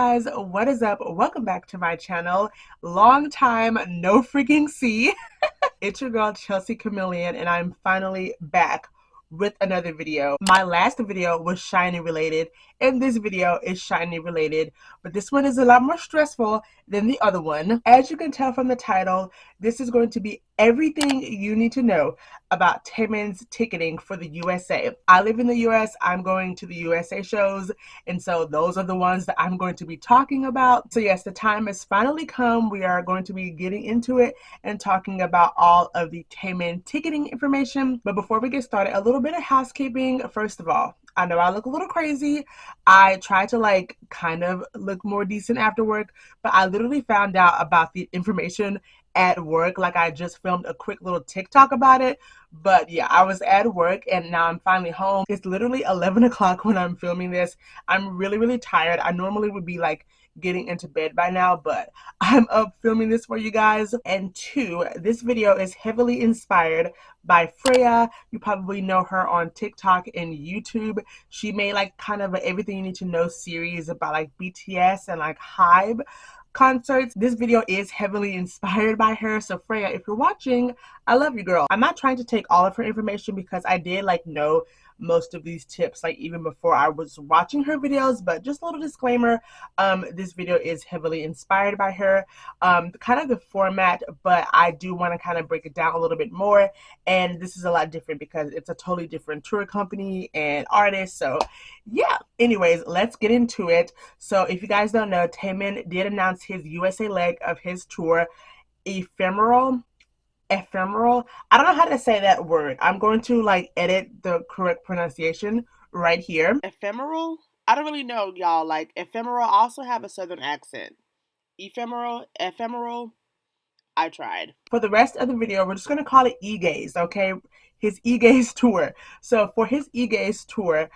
guys, what is up? Welcome back to my channel. Long time no freaking see. It's your girl Chelsea Chameleon, and I'm finally back with another video. My last video was shinee related, and this video is shinee related, but this one is a lot more stressful than the other one. As you can tell from the title, this is going to be everything you need to know about Taemin's ticketing for the USA. I live in the US, I'm going to the USA shows, and so those are the ones that I'm going to be talking about. So yes, the time has finally come. We are going to be getting into it and talking about all of the Taemin ticketing information. But before we get started, a little bit of housekeeping. First of all, I know I look a little crazy. I try to kind of look more decent after work, but I literally found out about the information at work. I just filmed a quick little TikTok about it. But yeah, I was at work and now I'm finally home. It's literally 11 o'clock when I'm filming this. I'm really tired. I normally would be getting into bed by now, but I'm up filming this for you guys. And two, this video is heavily inspired by Freya. You probably know her on TikTok and YouTube. She made kind of a everything you need to know series about BTS and HYBE concerts. This video is heavily inspired by her. So Freya, if you're watching, I love you, girl. I'm not trying to take all of her information because I did know most of these tips even before I was watching her videos, but just a little disclaimer, this video is heavily inspired by her, kind of the format, but I do want to kind of break it down a little bit more. And this is a lot different because it's a totally different tour company and artist. So yeah, anyways, let's get into it. So if you guys don't know, Taemin did announce his USA leg of his tour, Ephemeral. I don't know how to say that word. I'm going to edit the correct pronunciation right here. Ephemeral? I don't really know, y'all. Ephemeral also have a southern accent. Ephemeral. I tried. For the rest of the video, we're just going to call it E-Gaze, okay? His E-Gaze tour. So for his E-Gaze tour,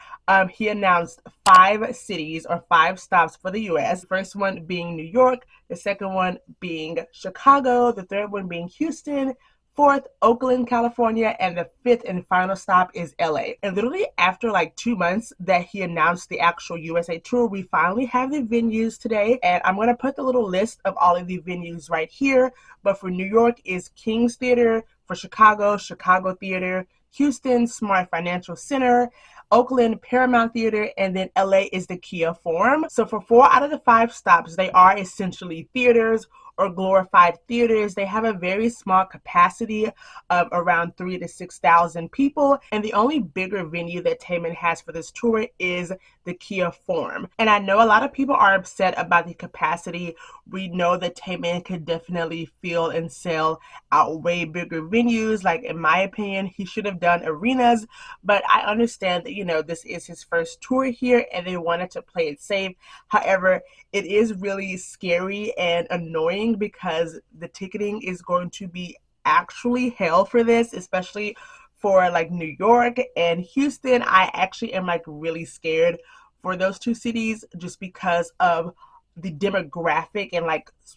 he announced 5 cities or 5 stops for the US. First one being New York, the second one being Chicago, the third one being Houston, 4th, Oakland, California, and the 5th and final stop is LA. And literally after 2 months that he announced the actual USA tour, we finally have the venues today. And I'm going to put the little list of all of the venues right here. But for New York is King's Theater, for Chicago, Chicago Theater, Houston, Smart Financial Center, Oakland, Paramount Theater, and then LA is the Kia Forum. So for 4 out of the 5 stops, they are essentially theaters or glorified theaters. They have a very small capacity of around 3,000 to 6,000 people. And the only bigger venue that Taemin has for this tour is the Kia Forum. And I know a lot of people are upset about the capacity. We know that Taemin could definitely fill and sell out way bigger venues. In my opinion, he should have done arenas, but I understand that, this is his first tour here and they wanted to play it safe. However, it is really scary and annoying because the ticketing is going to be actually hell for this, especially for New York and Houston. I actually am really scared for those 2 cities just because of the demographic and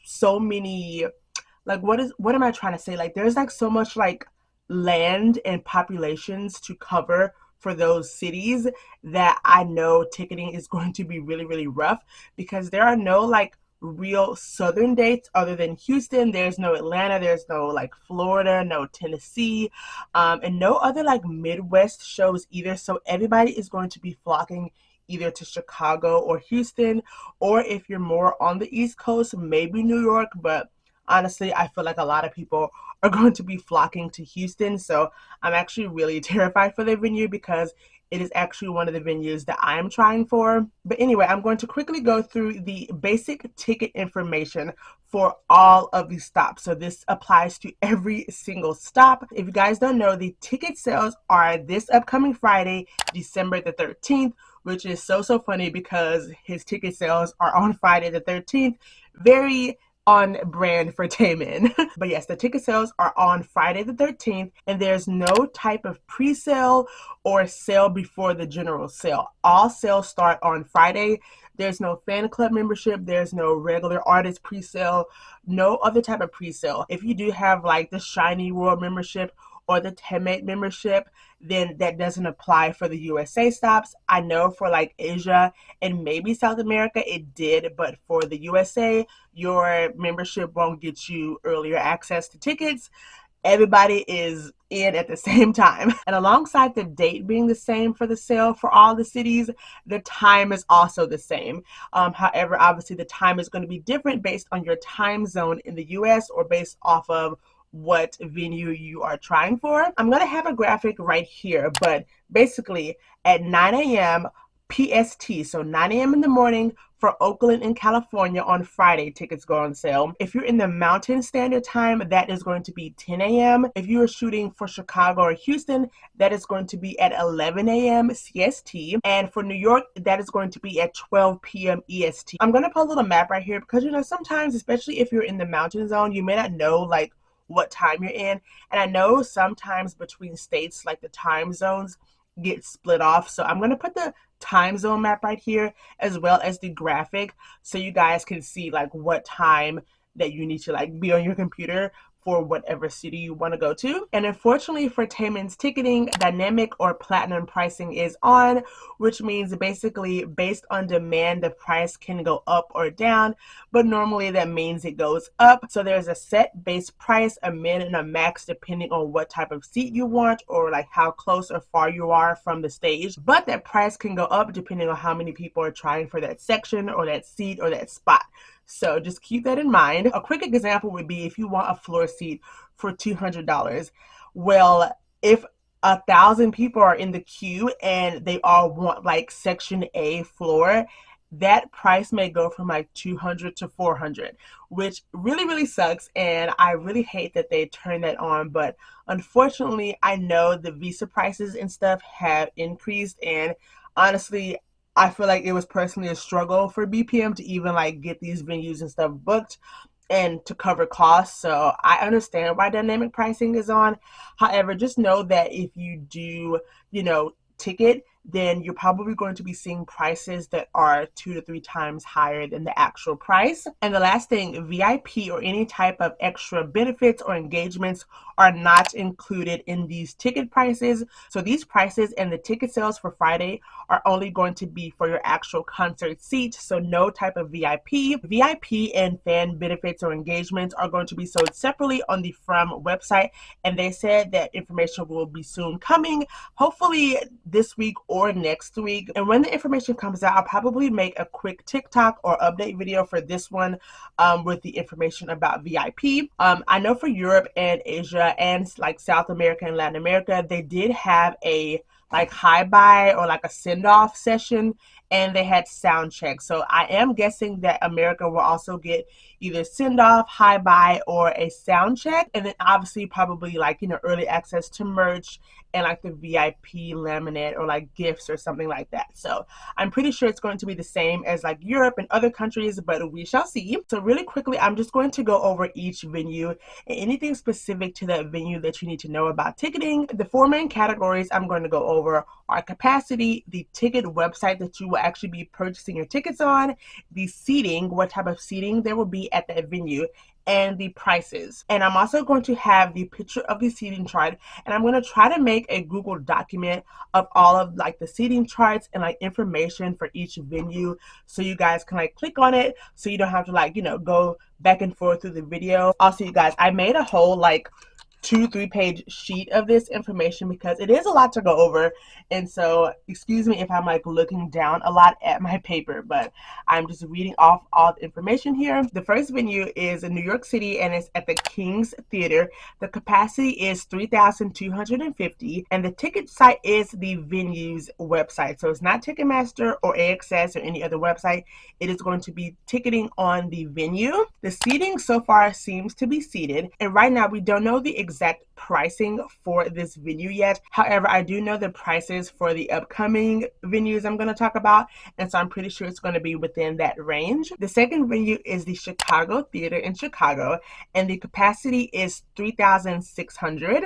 so many what am I trying to say? There's so much land and populations to cover for those cities that I know ticketing is going to be really rough because there are no real southern dates other than Houston. There's no Atlanta, there's no Florida, no Tennessee, and no other Midwest shows either. So everybody is going to be flocking either to Chicago or Houston, or if you're more on the East Coast, maybe New York. But honestly, I feel a lot of people are going to be flocking to Houston. So I'm actually really terrified for the venue because it is actually one of the venues that I'm trying for. But anyway, I'm going to quickly go through the basic ticket information for all of these stops. So this applies to every single stop. If you guys don't know, the ticket sales are this upcoming Friday, December the 13th, which is so funny because his ticket sales are on Friday the 13th. Very on brand for Taemin. But yes, the ticket sales are on Friday the 13th, and there's no type of pre-sale or sale before the general sale. All sales start on Friday. There's no fan club membership, there's no regular artist pre-sale, no other type of pre-sale. If you do have the shinee world membership or the Taemin membership, then that doesn't apply for the USA stops. I know for like Asia and maybe South America it did, but for the USA, your membership won't get you earlier access to tickets. Everybody is in at the same time. And alongside the date being the same for the sale for all the cities, the time is also the same. However, obviously the time is going to be different based on your time zone in the US or based off of what venue you are trying for. I'm going to have a graphic right here, but basically at 9 a.m. PST, so 9 a.m. in the morning for Oakland in California on Friday, tickets go on sale. If you're in the Mountain Standard Time, that is going to be 10 a.m. If you are shooting for Chicago or Houston, that is going to be at 11 a.m. CST. And for New York, that is going to be at 12 p.m. EST. I'm going to put a little map right here because, sometimes, especially if you're in the mountain zone, you may not know like what time you're in. And I know sometimes between states, like the time zones get split off. So I'm going to put the time zone map right here as well as the graphic so you guys can see like what time that you need to like be on your computer for whatever city you want to go to. And unfortunately for Taemin's ticketing, dynamic or platinum pricing is on, which means basically based on demand, the price can go up or down, but normally that means it goes up. So there's a set base price, a min and a max depending on what type of seat you want or like how close or far you are from the stage. But that price can go up depending on how many people are trying for that section or that seat or that spot. So just keep that in mind. A quick example would be if you want a floor seat for $200. Well, if 1,000 people are in the queue and they all want like section A floor, that price may go from like 200 to 400, which really, really sucks. And I really hate that they turn that on. But unfortunately, I know the visa prices and stuff have increased. And honestly, I feel like it was personally a struggle for BPM to even like get these venues and stuff booked and to cover costs. So I understand why dynamic pricing is on. However, just know that if you do, ticket, then you're probably going to be seeing prices that are 2 to 3 times higher than the actual price. And the last thing, VIP or any type of extra benefits or engagements are not included in these ticket prices. So these prices and the ticket sales for Friday are only going to be for your actual concert seat. So no type of VIP. VIP and fan benefits or engagements are going to be sold separately on the From website. And they said that information will be soon coming, hopefully this week or next week. And when the information comes out, I'll probably make a quick TikTok or update video for this one with the information about VIP. I know for Europe and Asia and like South America and Latin America, they did have a like hi bye or like a send off session, and they had sound check. So I am guessing that America will also get either send off, hi bye, or a sound check, and then obviously probably like early access to merch and like the VIP laminate or like gifts or something like that. So I'm pretty sure it's going to be the same as like Europe and other countries, but we shall see. So really quickly, I'm just going to go over each venue and anything specific to that venue that you need to know about ticketing. The four main categories I'm going to go over are capacity, the ticket website that you will actually be purchasing your tickets on, the seating, what type of seating there will be at that venue, and the prices. And I'm also going to have the picture of the seating chart, and I'm going to try to make a Google document of all of like the seating charts and like information for each venue so you guys can like click on it so you don't have to like go back and forth through the video. Also, you guys, I made a whole like 2-3 page sheet of this information because it is a lot to go over, and so excuse me if I'm like looking down a lot at my paper, but I'm just reading off all the information here. The first venue is in New York City and it's at the King's Theater. The capacity is 3,250 and the ticket site is the venue's website. So it's not Ticketmaster or AXS or any other website. It is going to be ticketing on the venue. The seating so far seems to be seated, and right now we don't know the exact pricing for this venue yet. However, I do know the prices for the upcoming venues I'm going to talk about, and so I'm pretty sure it's going to be within that range. The second venue is the Chicago Theater in Chicago, and the capacity is 3,600.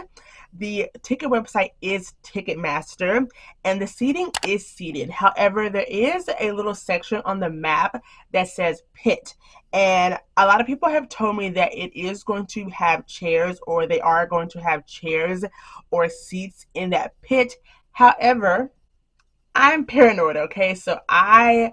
The ticket website is Ticketmaster, and the seating is seated. However, there is a little section on the map that says pit, And a lot of people have told me that it is going to have chairs, or they are going to have chairs or seats in that pit. However, I'm paranoid, okay? So I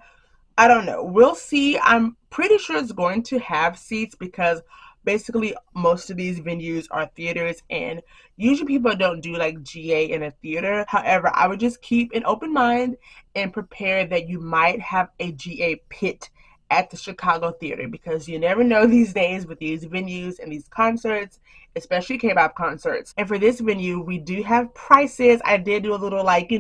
don't know. We'll see. I'm pretty sure it's going to have seats because basically most of these venues are theaters, and usually people don't do like GA in a theater. However, I would just keep an open mind and prepare that you might have a GA pit at the Chicago theater, because you never know these days with these venues and these concerts, especially K-pop concerts. And for this venue, we do have prices. I did do a little, like,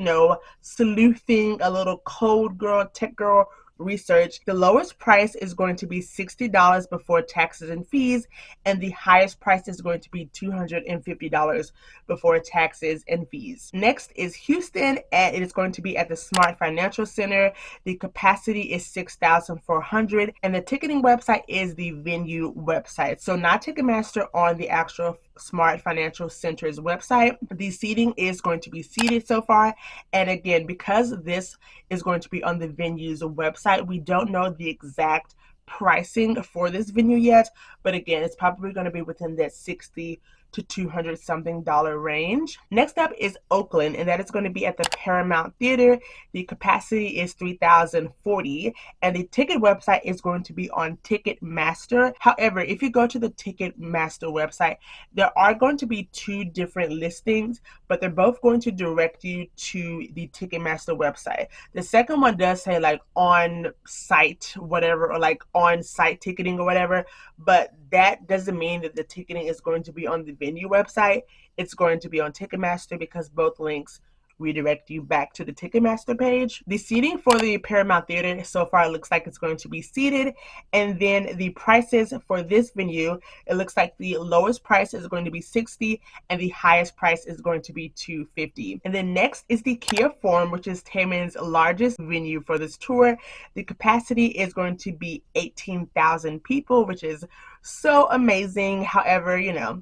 sleuthing, a little code girl, tech girl research. The lowest price is going to be $60 before taxes and fees, and the highest price is going to be $250 before taxes and fees. Next is Houston, and it is going to be at the Smart Financial Center. The capacity is 6,400, and the ticketing website is the venue website. So not Ticketmaster, on the actual Smart Financial Center's website. The seating is going to be seated so far, and again, because this is going to be on the venue's website, we don't know the exact pricing for this venue yet, but again, it's probably going to be within that 60 to 200 something dollar range. Next up is Oakland, and that is going to be at the Paramount Theater. The capacity is 3,040, and the ticket website is going to be on Ticketmaster. However, if you go to the Ticketmaster website, there are going to be two different listings, but they're both going to direct you to the Ticketmaster website. The second one does say like on site whatever, or like on site ticketing or whatever, but that doesn't mean that the ticketing is going to be on the venue website. It's going to be on Ticketmaster, because both links redirect you back to the Ticketmaster page. The seating for the Paramount Theater so far looks like it's going to be seated, and then the prices for this venue, it looks like the lowest price is going to be $60 and the highest price is going to be $250. And then next is the Kia Forum, which is Taemin's largest venue for this tour. The capacity is going to be 18,000 people, which is so amazing. However,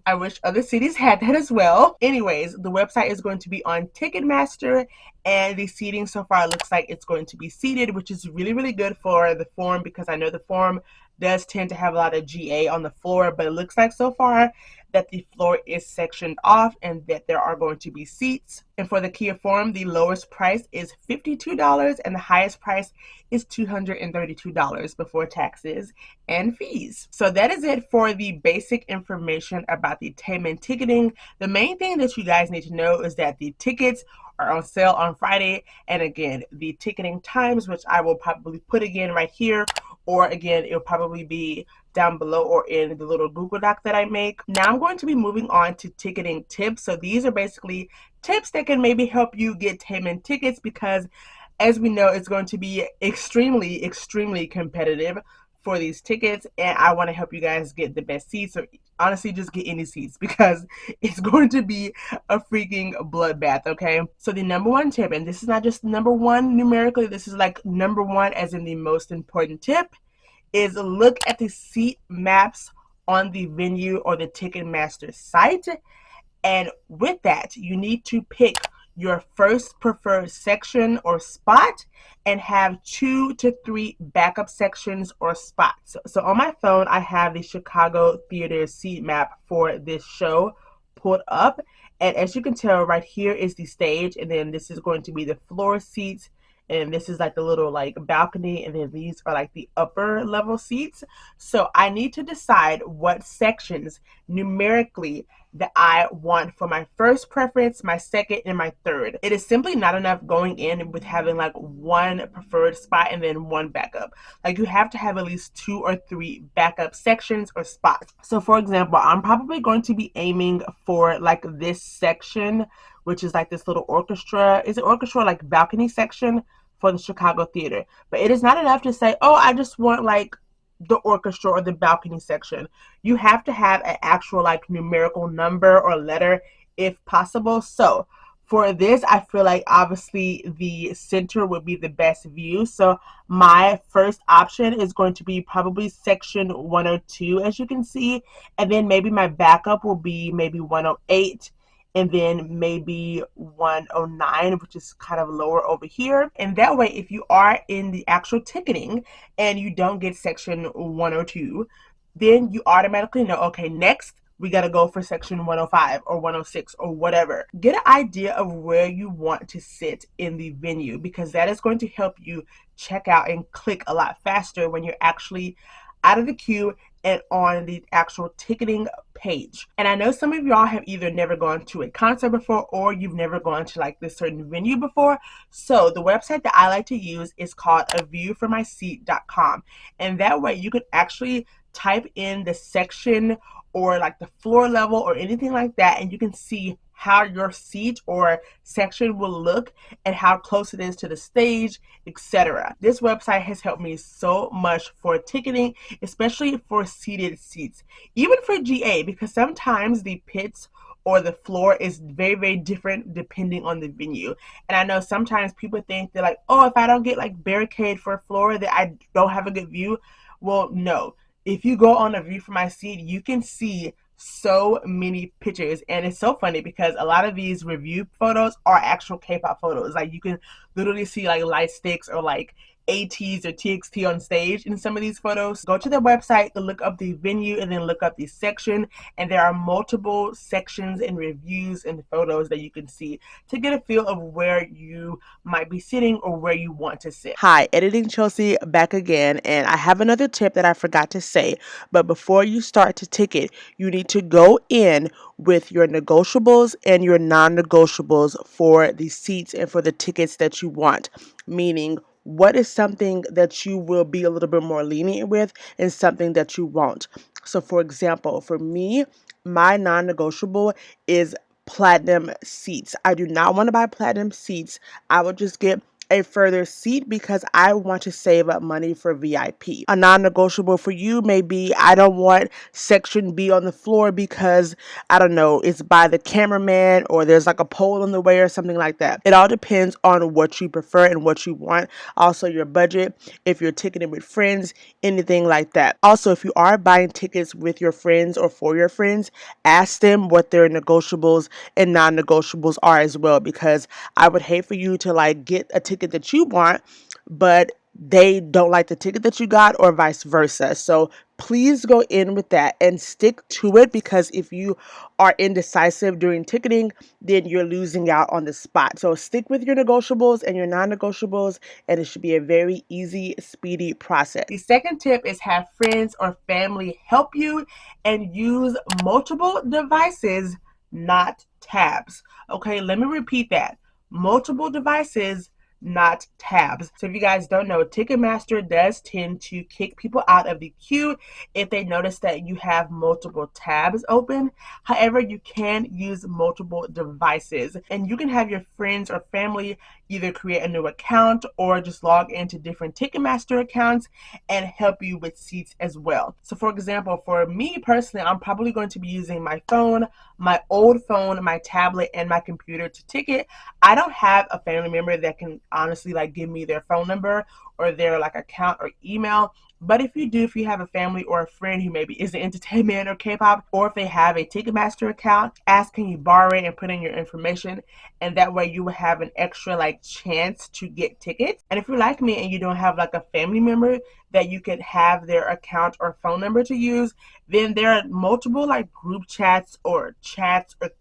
I wish other cities had that as well. Anyways, the website is going to be on Ticketmaster, and the seating so far looks like it's going to be seated, which is really, really good for the Forum, because I know the Forum does tend to have a lot of GA on the floor, but it looks like so far that the floor is sectioned off and that there are going to be seats. And for the Kia Forum, the lowest price is $52 and the highest price is $232 before taxes and fees. So that is it for the basic information about the Taemin ticketing. The main thing that you guys need to know is that the tickets are on sale on Friday, and again, the ticketing times, which I will probably put again right here, or again, it'll probably be down below or in the little Google Doc that I make. Now I'm going to be moving on to ticketing tips. So these are basically tips that can maybe help you get Taemin tickets, because as we know, it's going to be extremely, extremely competitive for these tickets, and I want to help you guys get the best seats, or honestly just get any seats, because it's going to be a freaking bloodbath. Okay, so the number one tip, and this is not just number one numerically, this is like number one as in the most important tip, is look at the seat maps on the venue or the Ticketmaster site. And with that, you need to pick your first preferred section or spot and have 2 to 3 backup sections or spots. So on my phone, I have the Chicago Theater seat map for this show pulled up. And as you can tell, right here is the stage, and then this is going to be the floor seats, and this is like the little like balcony, and then these are like the upper level seats. So I need to decide what sections numerically that I want for my first preference, my second, and my third. It is simply not enough going in with having like one preferred spot and then one backup. Like, you have to have at least 2 or 3 backup sections or spots. So for example, I'm probably going to be aiming for like this section, which is like this little orchestra. Is it orchestra, like balcony section for the Chicago Theater? But it is not enough to say, oh, I just want like the orchestra or the balcony section. You have to have an actual like numerical number or letter if possible. So for this, I feel like obviously the center would be the best view. So my first option is going to be probably section 102, as you can see. And then maybe my backup will be maybe 108. and then maybe 109, which is kind of lower over here. And that way, if you are in the actual ticketing and you don't get section 102, then you automatically know, okay, next we got to go for section 105 or 106 or whatever. Get an idea of where you want to sit in the venue, because that is going to help you check out and click a lot faster when you're actually out of the queue and on the actual ticketing page. And I know some of y'all have either never gone to a concert before or you've never gone to like this certain venue before. So the website that I like to use is called aviewfrommyseat.com. And that way you can actually type in the section or like the floor level or anything like that, and you can see how your seat or section will look and how close it is to the stage, etc. This website has helped me so much for ticketing, especially for seated seats, even for GA, because sometimes the pits or the floor is very, very different depending on the venue. And I know sometimes people think they're like, oh, if I don't get like barricade for a floor that I don't have a good view. Well, no. If you go on a view from my seat, you can see so many pictures, and it's so funny because a lot of these review photos are actual K-pop photos. Like you can literally see like light sticks or like ATs or TXT on stage in some of these photos. Go to the website to look up the venue and then look up the section, and there are multiple sections and reviews and photos that you can see to get a feel of where you might be sitting or where you want to sit. Hi, Editing Chelsea back again, and I have another tip that I forgot to say. But before you start to ticket, you need to go in with your negotiables and your non-negotiables for the seats and for the tickets that you want, meaning what is something that you will be a little bit more lenient with and something that you won't. So for example, for me, my non-negotiable is platinum seats. I do not want to buy platinum seats. I would just get a further seat because I want to save up money for VIP. A non-negotiable for you may be, I don't want section B on the floor because, I don't know, it's by the cameraman or there's like a pole in the way or something like that. It all depends on what you prefer and what you want. Also your budget, if you're ticketing with friends, anything like that. Also, if you are buying tickets with your friends or for your friends, ask them what their negotiables and non-negotiables are as well, because I would hate for you to like get a ticket that you want, but they don't like the ticket that you got or vice versa. So please go in with that and stick to it, because if you are indecisive during ticketing, then you're losing out on the spot. So stick with your negotiables and your non-negotiables, and it should be a very easy, speedy process. The second tip is have friends or family help you and use multiple devices, not tabs. Okay, let me repeat that. Multiple devices, not tabs. So if you guys don't know, Ticketmaster does tend to kick people out of the queue if they notice that you have multiple tabs open. However, you can use multiple devices, and you can have your friends or family either create a new account or just log into different Ticketmaster accounts and help you with seats as well. So for example, for me personally, I'm probably going to be using my phone, my old phone, my tablet, and my computer to ticket. I don't have a family member that can honestly like give me their phone number or their like account or email. But if you do, if you have a family or a friend who maybe isn't into Taemin or Kpop, or if they have a Ticketmaster account, ask can you borrow it and put in your information, and that way you will have an extra like chance to get tickets. And if you're like me and you don't have like a family member that you could have their account or phone number to use, then there are multiple like group chats or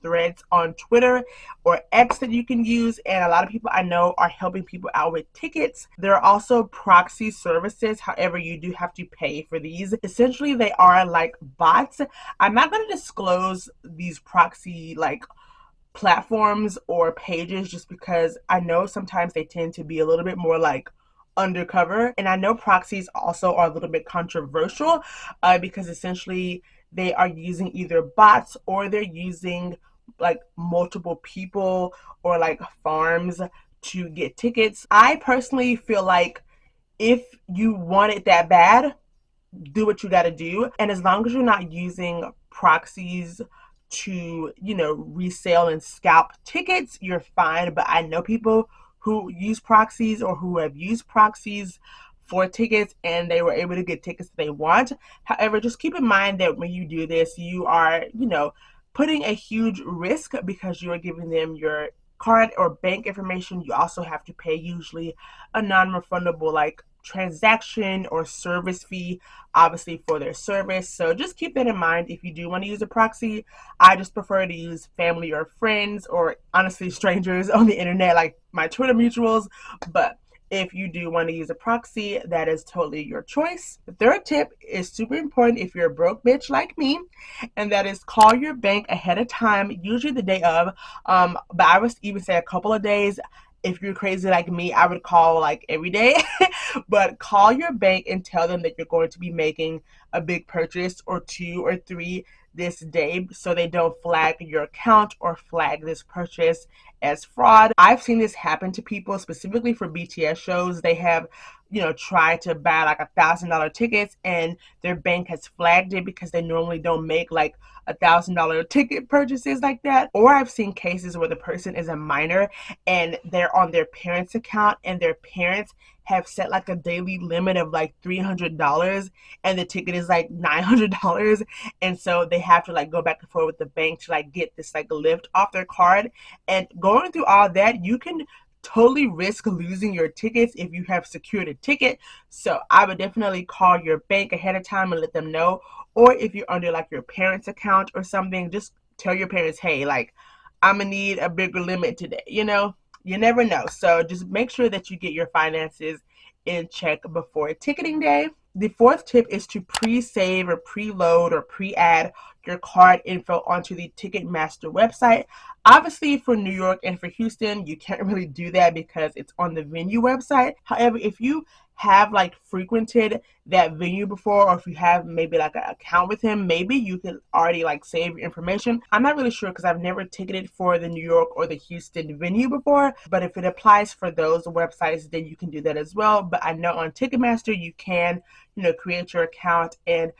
threads on Twitter or X that you can use, and a lot of people I know are helping people out with tickets. There are also proxy services, however you do have to pay for these. Essentially they are like bots. I'm not going to disclose these proxy like platforms or pages just because I know sometimes they tend to be a little bit more like undercover, and I know proxies also are a little bit controversial because essentially they are using either bots or they're using like multiple people or like farms to get tickets. I personally feel like if you want it that bad, do what you got to do. And as long as you're not using proxies to, resell and scalp tickets, you're fine. But I know people who use proxies or who have used proxies for tickets and they were able to get tickets that they want. However, just keep in mind that when you do this, you are, putting a huge risk because you are giving them your card or bank information. You also have to pay usually a non-refundable like transaction or service fee, obviously for their service. So just keep that in mind if you do want to use a proxy. I just prefer to use family or friends or honestly strangers on the internet, like my Twitter mutuals. But if you do want to use a proxy, that is totally your choice. The third tip is super important if you're a broke bitch like me, and that is call your bank ahead of time, usually the day of. But I would even say a couple of days. If you're crazy like me, I would call like every day. But call your bank and tell them that you're going to be making a big purchase or two or three this day so they don't flag your account or flag this purchase as fraud. I've seen this happen to people specifically for BTS shows. They have, tried to buy like $1,000 tickets and their bank has flagged it because they normally don't make like $1,000 ticket purchases like that. Or I've seen cases where the person is a minor and they're on their parents' account and their parents have set like a daily limit of like $300 and the ticket is like $900, and so they have to like go back and forth with the bank to like get this like lift off their card. And going through all that, you can totally risk losing your tickets if you have secured a ticket. So I would definitely call your bank ahead of time and let them know. Or if you're under like your parents' account or something, just tell your parents, hey, like I'm gonna need a bigger limit today. You never know. So just make sure that you get your finances in check before ticketing day. The fourth tip is to pre-save or preload or pre-add your card info onto the Ticketmaster website. Obviously, for New York and for Houston, you can't really do that because it's on the venue website. However, if you have like frequented that venue before, or if you have maybe like an account with him, maybe you can already like save your information. I'm not really sure because I've never ticketed for the New York or the Houston venue before, but if it applies for those websites, then you can do that as well. But I know on Ticketmaster you can, create your account and,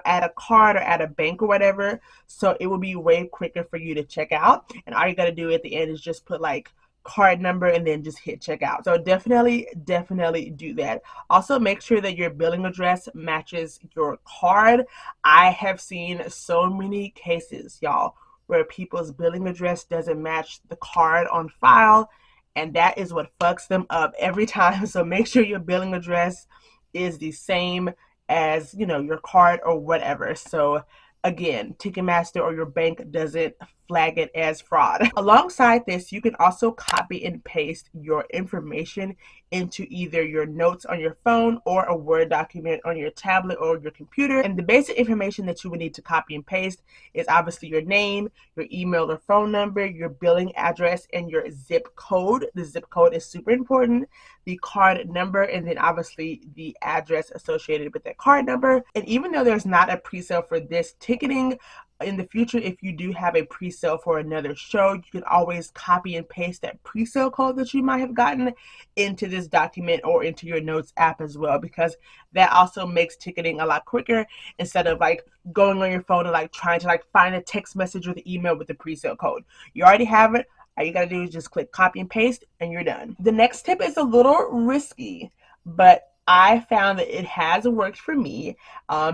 add a card or add a bank or whatever. So it will be way quicker for you to check out. And all you got to do at the end is just put like card number and then just hit checkout. So definitely do that. Also make sure that your billing address matches your card. I have seen so many cases, y'all, where people's billing address doesn't match the card on file, and that is what fucks them up every time. So make sure your billing address is the same as, your card or whatever. So again, Ticketmaster or your bank doesn't flag it as fraud. Alongside this, you can also copy and paste your information into either your notes on your phone or a Word document on your tablet or your computer. And the basic information that you would need to copy and paste is obviously your name, your email or phone number, your billing address, and your zip code. The zip code is super important, the card number, and then obviously the address associated with that card number. And even though there's not a pre-sale for this ticketing, in the future, if you do have a pre-sale for another show, you can always copy and paste that pre-sale code that you might have gotten into this document or into your notes app as well, because that also makes ticketing a lot quicker instead of like going on your phone and like trying to like find a text message or the email with the pre-sale code. You already have it. All you gotta do is just click copy and paste and you're done. The next tip is a little risky, but I found that it has worked for me.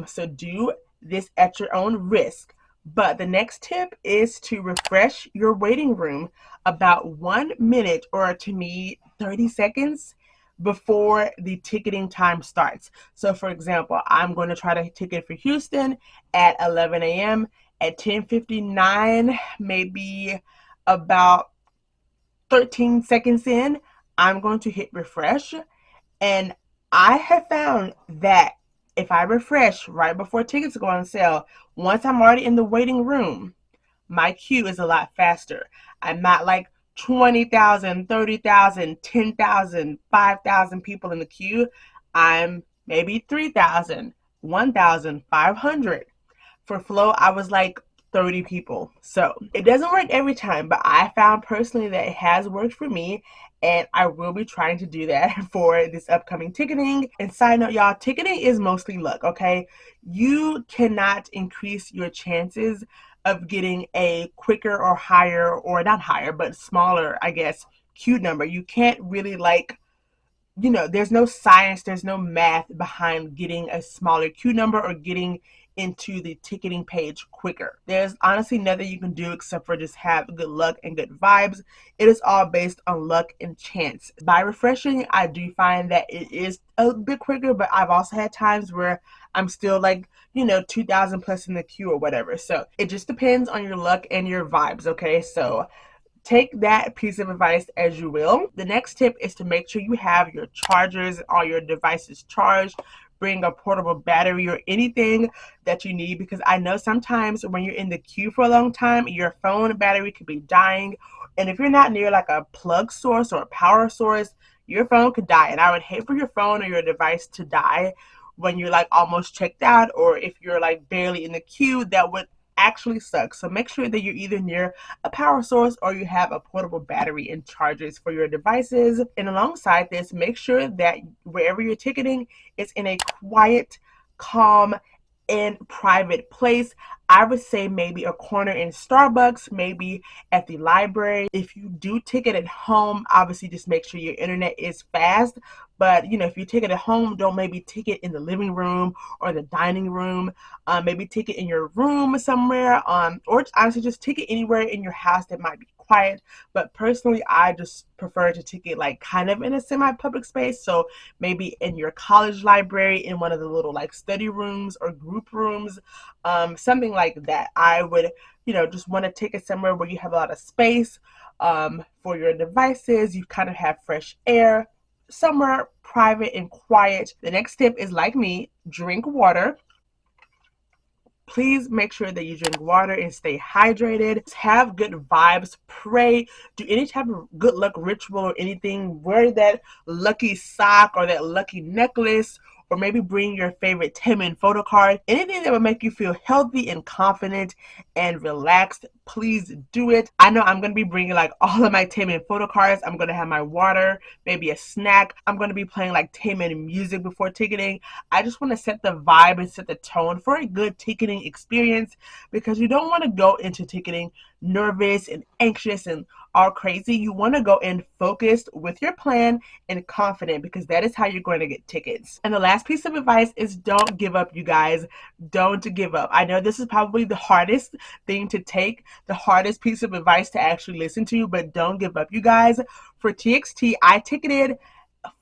So do this at your own risk. But the next tip is to refresh your waiting room about 1 minute, or to me 30 seconds before the ticketing time starts. So for example, I'm going to try to ticket for Houston at 11 a.m. At 10:59, maybe about 13 seconds in, I'm going to hit refresh. And I have found that if I refresh right before tickets go on sale, once I'm already in the waiting room, my queue is a lot faster. I'm not like 20,000, 30,000, 10,000, 5,000 people in the queue. I'm maybe 3,000, 1,500. For Flow, I was like 30 people. So it doesn't work every time, but I found personally that it has worked for me, and I will be trying to do that for this upcoming ticketing. And side note, y'all, ticketing is mostly luck, okay? You cannot increase your chances of getting a quicker or higher, or not higher, but smaller, I guess, queue number. You can't really like, there's no science, there's no math behind getting a smaller queue number or getting into the ticketing page quicker. There's honestly nothing you can do except for just have good luck and good vibes. It is all based on luck and chance. By refreshing, I do find that it is a bit quicker, but I've also had times where I'm still like, 2,000 plus in the queue or whatever. So it just depends on your luck and your vibes, okay? So take that piece of advice as you will. The next tip is to make sure you have your chargers and all your devices charged. Bring a portable battery or anything that you need, because I know sometimes when you're in the queue for a long time, your phone battery could be dying. And if you're not near like a plug source or a power source, your phone could die. And I would hate for your phone or your device to die when you're like almost checked out, or if you're like barely in the queue. That would actually suck. So make sure that you're either near a power source or you have a portable battery and chargers for your devices. And alongside this, make sure that wherever you're ticketing, it's in a quiet, calm, and private place. I would say maybe a corner in Starbucks, maybe at the library. If you do ticket at home, obviously just make sure your internet is fast. But if you ticket at home, don't maybe ticket in the living room or the dining room. Maybe ticket in your room somewhere, or honestly just ticket anywhere in your house that might be quiet. But personally, I just prefer to ticket like kind of in a semi-public space. So maybe in your college library, in one of the little like study rooms or group rooms, something like that. I would, just want to ticket somewhere where you have a lot of space for your devices. You kind of have fresh air, somewhere private and quiet. The next tip is, like me, drink water. Please make sure that you drink water and stay hydrated. Have good vibes. Pray. Do any type of good luck ritual or anything. Wear that lucky sock or that lucky necklace, or maybe bring your favorite Taemin photo card. Anything that would make you feel healthy and confident and relaxed, please do it. I know I'm going to be bringing like all of my Taemin photo cards. I'm going to have my water, maybe a snack. I'm going to be playing like Taemin music before ticketing. I just want to set the vibe and set the tone for a good ticketing experience, because you don't want to go into ticketing nervous and anxious and all crazy. You want to go in focused with your plan and confident, because that is how you're going to get tickets. And the last piece of advice is don't give up, you guys. Don't give up. I know this is probably the hardest thing to take, the hardest piece of advice to actually listen to, but don't give up, you guys. For TXT, I ticketed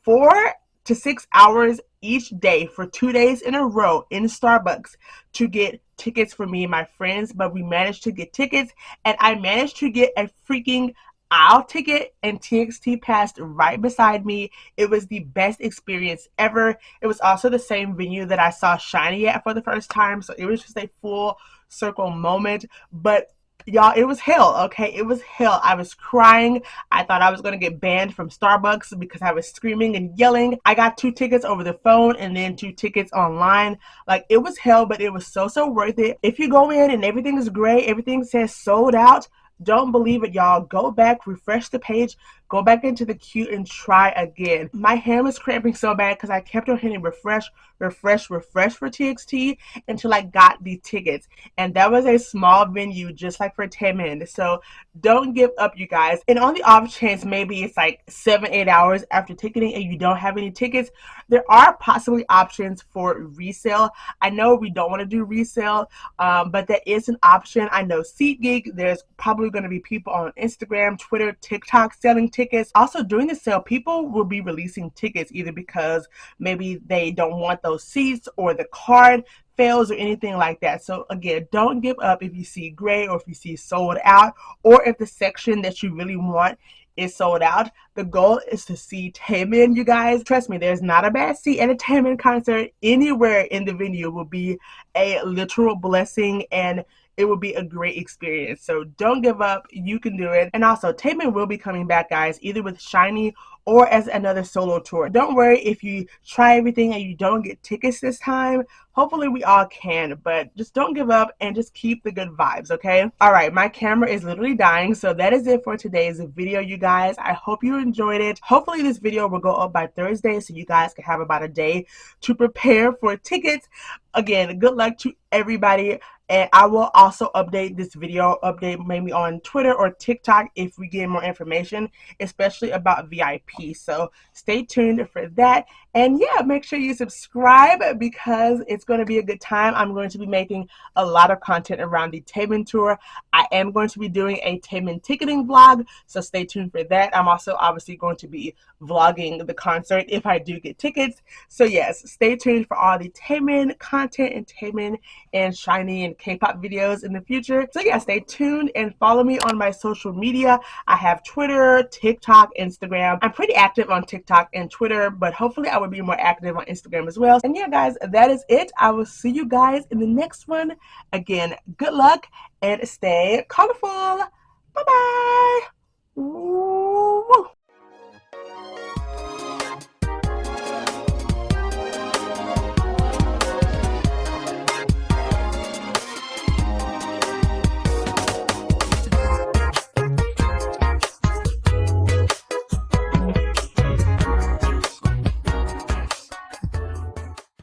4 to 6 hours each day for 2 days in a row in Starbucks to get tickets for me and my friends, but we managed to get tickets, and I managed to get a freaking aisle ticket, and TXT passed right beside me. It was the best experience ever. It was also the same venue that I saw shinee at for the first time, so it was just a full circle moment. But y'all, it was hell, okay? It was hell. I was crying. I thought I was going to get banned from Starbucks because I was screaming and yelling. I got 2 tickets over the phone and then 2 tickets online. Like, it was hell, but it was so worth it. If you go in and everything is great, everything says sold out, don't believe it, y'all. Go back, refresh the page, go back into the queue and try again. My hand was cramping so bad because I kept on hitting refresh for TXT until I got the tickets. And that was a small venue, just like for Taemin. So don't give up, you guys. And on the off chance maybe it's like 7-8 hours after ticketing and you don't have any tickets, there are possibly options for resale. I know we don't want to do resale, but that is an option. I know SeatGeek, there's probably going to be people on Instagram, Twitter, TikTok selling tickets. Also, during the sale, people will be releasing tickets either because maybe they don't want those seats or the card fails or anything like that. So again, don't give up if you see gray or if you see sold out, or if the section that you really want is sold out. The goal is to see Taemin, you guys. Trust me, there's not a bad seat at a Taemin concert. Anywhere in the venue will be a literal blessing, and it will be a great experience. So don't give up. You can do it. And also, Taemin will be coming back, guys, either with shinee or as another solo tour. Don't worry if you try everything and you don't get tickets this time. Hopefully we all can, but just don't give up and just keep the good vibes, okay? All right, my camera is literally dying, so that is it for today's video, you guys. I hope you enjoyed it. Hopefully this video will go up by Thursday so you guys can have about a day to prepare for tickets. Again, good luck to everybody. And I will also update this video, maybe on Twitter or TikTok if we get more information, especially about VIP. So stay tuned for that. And yeah, make sure you subscribe because it's going to be a good time. I'm going to be making a lot of content around the Taemin tour. I am going to be doing a Taemin ticketing vlog, so stay tuned for that. I'm also obviously going to be vlogging the concert if I do get tickets. So yes, stay tuned for all the Taemin content and Taemin and shinee and K-pop videos in the future. So yeah, stay tuned and follow me on my social media. I have Twitter, TikTok, Instagram. I'm pretty active on TikTok and Twitter, but hopefully I will be more active on Instagram as well. And yeah, guys, that is it. I will see you guys in the next one. Again, good luck and stay colorful. Bye-bye.